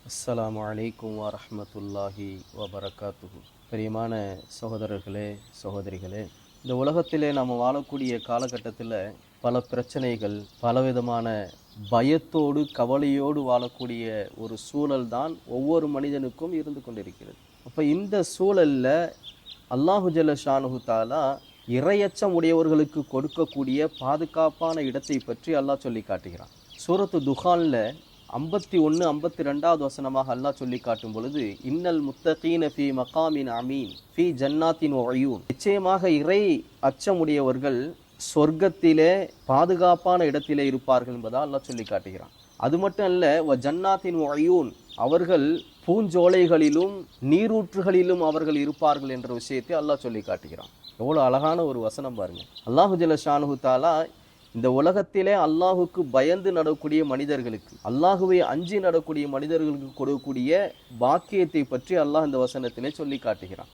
அஸ்ஸலாமு அலைக்கும் வரஹ்மத்துல்லாஹி வபரகாத்துஹு. பிரியமான சகோதரர்களே, சகோதரிகளே, இந்த உலகத்திலே நாம் வாழக்கூடிய காலகட்டத்தில் பல பிரச்சனைகள், பலவிதமான பயத்தோடு கவலையோடு வாழக்கூடிய ஒரு சூழல் தான் ஒவ்வொரு மனிதனுக்கும் இருந்து கொண்டிருக்கிறது. அப்போ இந்த சூழலில் அல்லாஹு ஜல்ல ஷானுஹு தாலா இறையச்சம் உடையவர்களுக்கு கொடுக்கக்கூடிய பாதுகாப்பான இடத்தை பற்றி அல்லாஹ் சொல்லி காட்டுகிறான். சூரத்து துஹானில் 51, 52வது வசனமாக அல்லாஹ் சொல்லி காட்டும் பொழுது, இன்னல் முத்தகீன ஃபீ மகாமின் அமீன் ஃபீ ஜன்னாத்தின் ஒயூன், நிச்சயமாக இறை அச்சமுடையவர்கள் சொர்க்கத்திலே பாதுகாப்பான இடத்திலே இருப்பார்கள் என்பதாக அல்லாஹ் சொல்லி காட்டுகிறான். அது மட்டும் அல்ல, வ ஜன்னாத்தின் ஒயூன், அவர்கள் பூஞ்சோலைகளிலும் நீரூற்றுகளிலும் அவர்கள் இருப்பார்கள் என்ற விஷயத்தை அல்லாஹ் சொல்லி காட்டுகிறான். எவ்வளோ அழகான ஒரு வசனம் பாருங்க. அல்லாஹு ஜல்ல ஷானுஹு தாலா இந்த உலகத்திலே அல்லாஹுக்கு பயந்து நடக்கூடிய மனிதர்களுக்கு, அல்லாஹுவை அஞ்சி நடக்கூடிய மனிதர்களுக்கு கொடுக்கக்கூடிய பாக்கியத்தை பற்றி அல்லாஹ் இந்த வசனத்திலே சொல்லி காட்டுகிறான்.